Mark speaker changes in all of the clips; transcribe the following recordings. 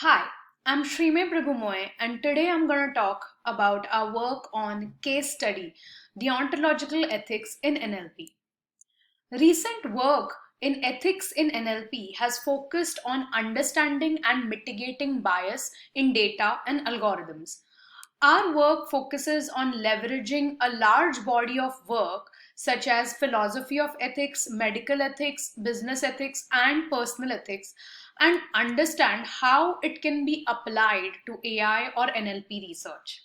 Speaker 1: Hi, I'm Shrimai Prabhumoye, and today I'm going to talk about our work on case study, Deontological Ethics in NLP. Recent work in ethics in NLP has focused on understanding and mitigating bias in data and algorithms. Our work focuses on leveraging a large body of work such as philosophy of ethics, medical ethics, business ethics, and personal ethics, and understand how it can be applied to AI or NLP research.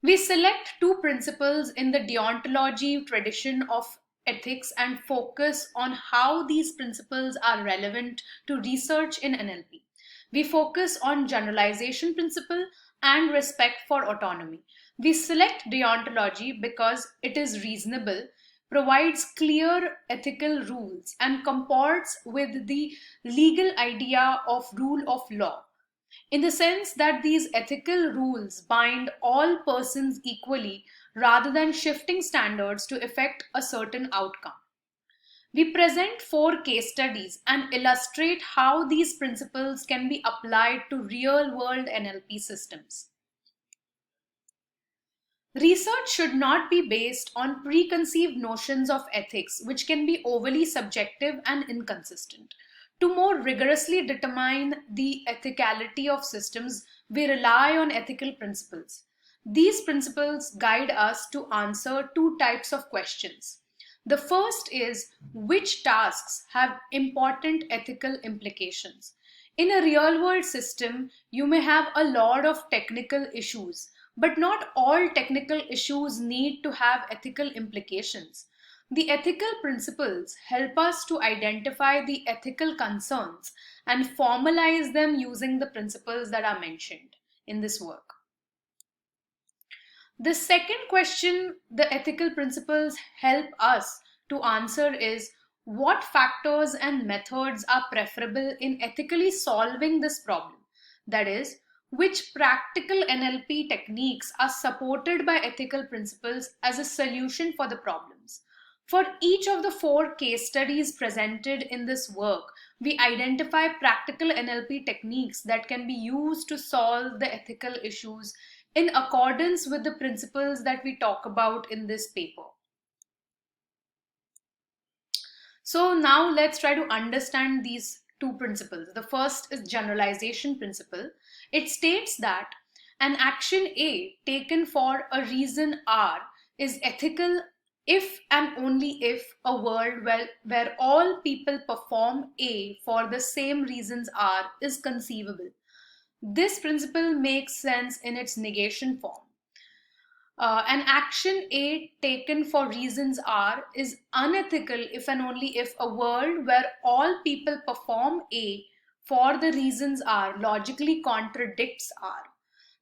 Speaker 1: We select two principles in the deontology tradition of ethics and focus on how these principles are relevant to research in NLP. We focus on generalization principle and respect for autonomy. We select deontology because it is reasonable, provides clear ethical rules, and comports with the legal idea of rule of law in the sense that these ethical rules bind all persons equally rather than shifting standards to affect a certain outcome. We present four case studies and illustrate how these principles can be applied to real world NLP systems. Research should not be based on preconceived notions of ethics, which can be overly subjective and inconsistent. To more rigorously determine the ethicality of systems, we rely on ethical principles. These principles guide us to answer two types of questions. The first is which tasks have important ethical implications. In a real world system, you may have a lot of technical issues, but not all technical issues need to have ethical implications. The ethical principles help us to identify the ethical concerns and formalize them using the principles that are mentioned in this work. The second question the ethical principles help us to answer is what factors and methods are preferable in ethically solving this problem? That is, which practical NLP techniques are supported by ethical principles as a solution for the problems? For each of the four case studies presented in this work, we identify practical NLP techniques that can be used to solve the ethical issues in accordance with the principles that we talk about in this paper. So now let's try to understand these two principles. The first is generalization principle. It states that an action A taken for a reason R is ethical if and only if a world where all people perform A for the same reasons R is conceivable. This principle makes sense in its negation form. An action A taken for reasons R is unethical if and only if a world where all people perform A for the reasons R logically contradicts R.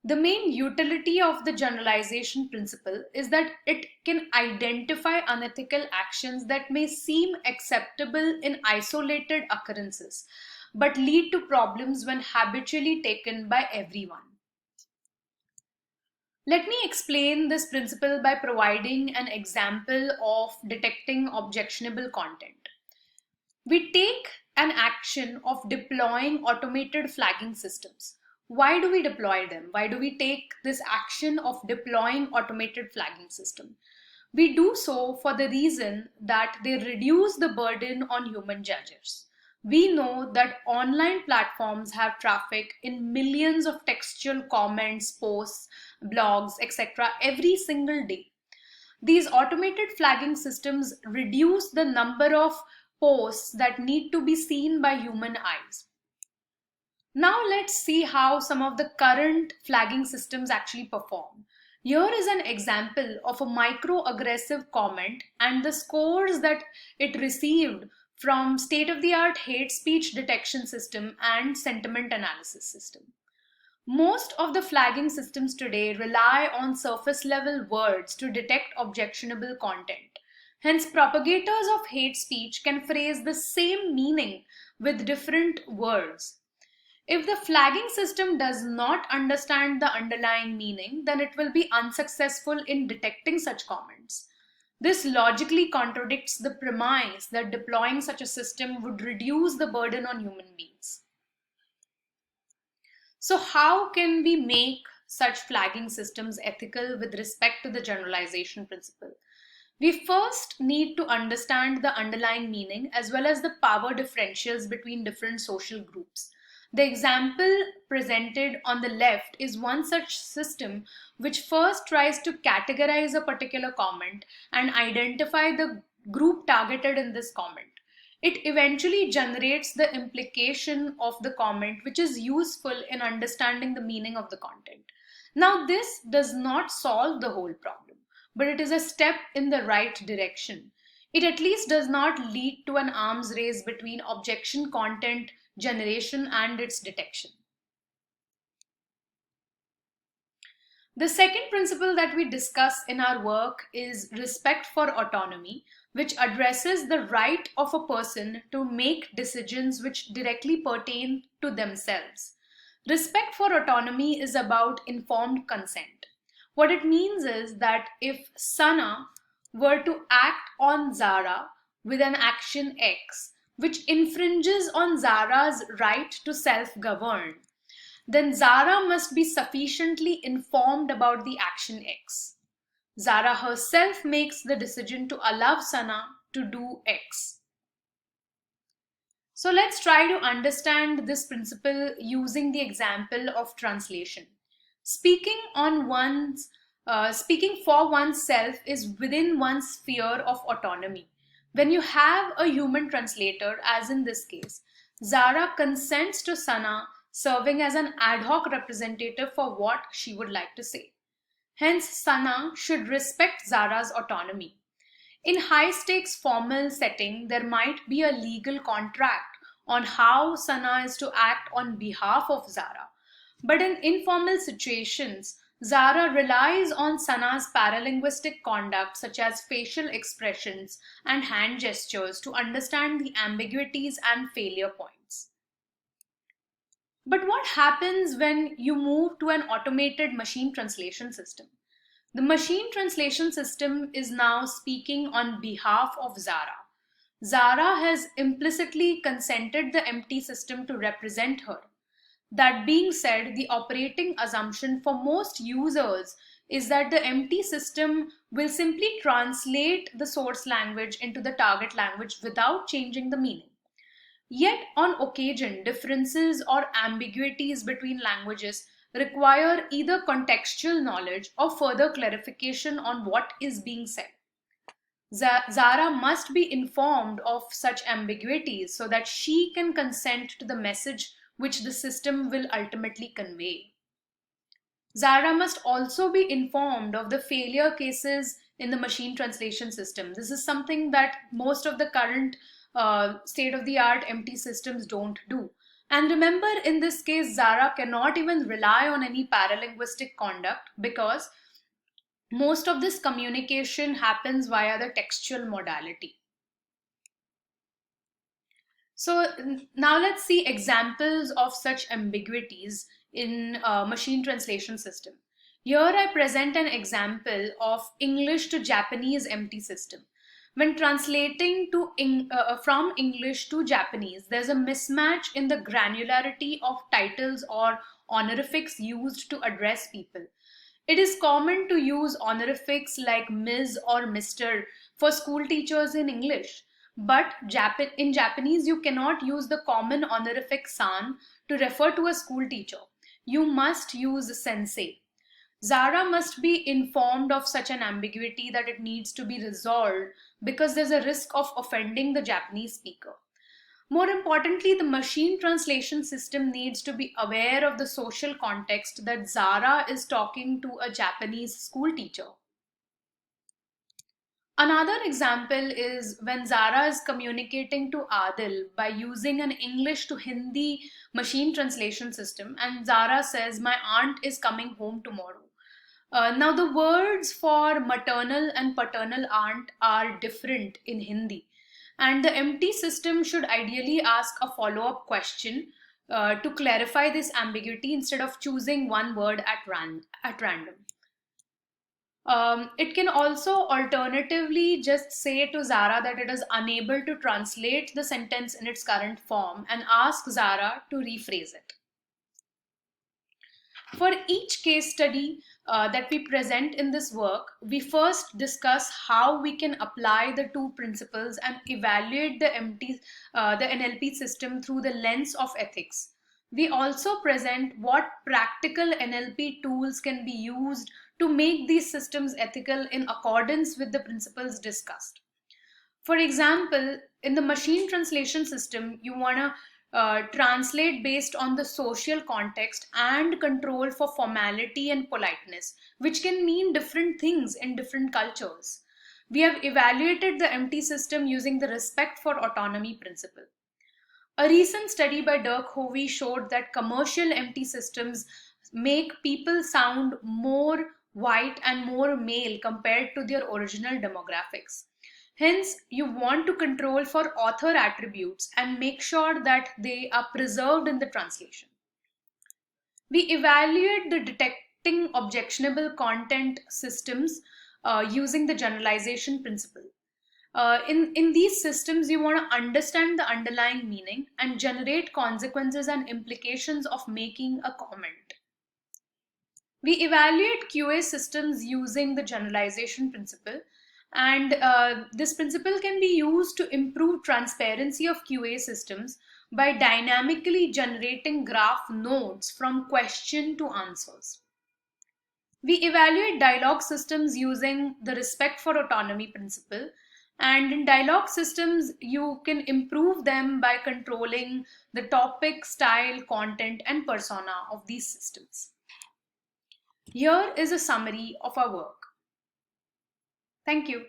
Speaker 1: The main utility of the generalization principle is that it can identify unethical actions that may seem acceptable in isolated occurrences, but lead to problems when habitually taken by everyone. Let me explain this principle by providing an example of detecting objectionable content. We take an action of deploying automated flagging systems. Why do we deploy them? Why do we take this action of deploying automated flagging system? We do so for the reason that they reduce the burden on human judges. We know that online platforms have traffic in millions of textual comments, posts, blogs, etc. every single day. These automated flagging systems reduce the number of posts that need to be seen by human eyes. Now let's see how some of the current flagging systems actually perform. Here is an example of a microaggressive comment and the scores that it received from state-of-the-art hate speech detection system and sentiment analysis system. Most of the flagging systems today rely on surface-level words to detect objectionable content. Hence, propagators of hate speech can phrase the same meaning with different words. If the flagging system does not understand the underlying meaning, then it will be unsuccessful in detecting such comments. This logically contradicts the premise that deploying such a system would reduce the burden on human beings. So how can we make such flagging systems ethical with respect to the generalization principle? We first need to understand the underlying meaning as well as the power differentials between different social groups. The example presented on the left is one such system which first tries to categorize a particular comment and identify the group targeted in this comment. It eventually generates the implication of the comment, which is useful in understanding the meaning of the content. Now, this does not solve the whole problem, but it is a step in the right direction. It at least does not lead to an arms race between objection content generation and its detection. The second principle that we discuss in our work is respect for autonomy, which addresses the right of a person to make decisions which directly pertain to themselves. Respect for autonomy is about informed consent. What it means is that if Sana were to act on Zara with an action X, which infringes on Zara's right to self govern, then Zara must be sufficiently informed about the action X. Zara herself makes the decision to allow Sana to do X. So let's try to understand this principle using the example of translation. Speaking speaking for oneself is within one's sphere of autonomy. When you have a human translator, as in this case, Zara consents to Sana serving as an ad hoc representative for what she would like to say. Hence, Sana should respect Zara's autonomy. In high stakes formal setting, there might be a legal contract on how Sana is to act on behalf of Zara. But in informal situations, Zara relies on Sana's paralinguistic conduct, such as facial expressions and hand gestures, to understand the ambiguities and failure points. But what happens when you move to an automated machine translation system? The machine translation system is now speaking on behalf of Zara. Zara has implicitly consented the empty system to represent her. That being said, the operating assumption for most users is that the empty system will simply translate the source language into the target language without changing the meaning. Yet, on occasion, differences or ambiguities between languages require either contextual knowledge or further clarification on what is being said. Zara must be informed of such ambiguities so that she can consent to the message which the system will ultimately convey. Zara must also be informed of the failure cases in the machine translation system. This is something that most of the current state-of-the-art empty systems don't do. And remember, in this case, Zara cannot even rely on any paralinguistic conduct because most of this communication happens via the textual modality. So now let's see examples of such ambiguities in machine translation system. Here I present an example of English to Japanese empty system. When translating from English to Japanese, there's a mismatch in the granularity of titles or honorifics used to address people. It is common to use honorifics like Ms. or Mr. for school teachers in English, but in Japanese you cannot use the common honorific san to refer to a school teacher. You must use sensei. Zara must be informed of such an ambiguity that it needs to be resolved because there's a risk of offending the Japanese speaker. More importantly, the machine translation system needs to be aware of the social context that Zara is talking to a Japanese school teacher. Another example is when Zara is communicating to Adil by using an English to Hindi machine translation system, and Zara says, "My aunt is coming home tomorrow." Now, the words for maternal and paternal aunt are different in Hindi. And the empty system should ideally ask a follow-up question to clarify this ambiguity instead of choosing one word at random. It can also alternatively just say to Zara that it is unable to translate the sentence in its current form and ask Zara to rephrase it. For each case study that we present in this work, we first discuss how we can apply the two principles and evaluate the NLP system through the lens of ethics. We also present what practical NLP tools can be used to make these systems ethical in accordance with the principles discussed. For example, in the machine translation system, you want to translate based on the social context and control for formality and politeness, which can mean different things in different cultures. We have evaluated the MT system using the respect for autonomy principle. A recent study by Dirk Hovey showed that commercial MT systems make people sound more white and more male compared to their original demographics. Hence, you want to control for author attributes and make sure that they are preserved in the translation. We evaluate the detecting objectionable content systems using the generalization principle. In these systems, you want to understand the underlying meaning and generate consequences and implications of making a comment. We evaluate QA systems using the generalization principle, and this principle can be used to improve transparency of QA systems by dynamically generating graph nodes from question to answers. We evaluate dialogue systems using the respect for autonomy principle, and in dialogue systems, you can improve them by controlling the topic, style, content, and persona of these systems. Here is a summary of our work. Thank you.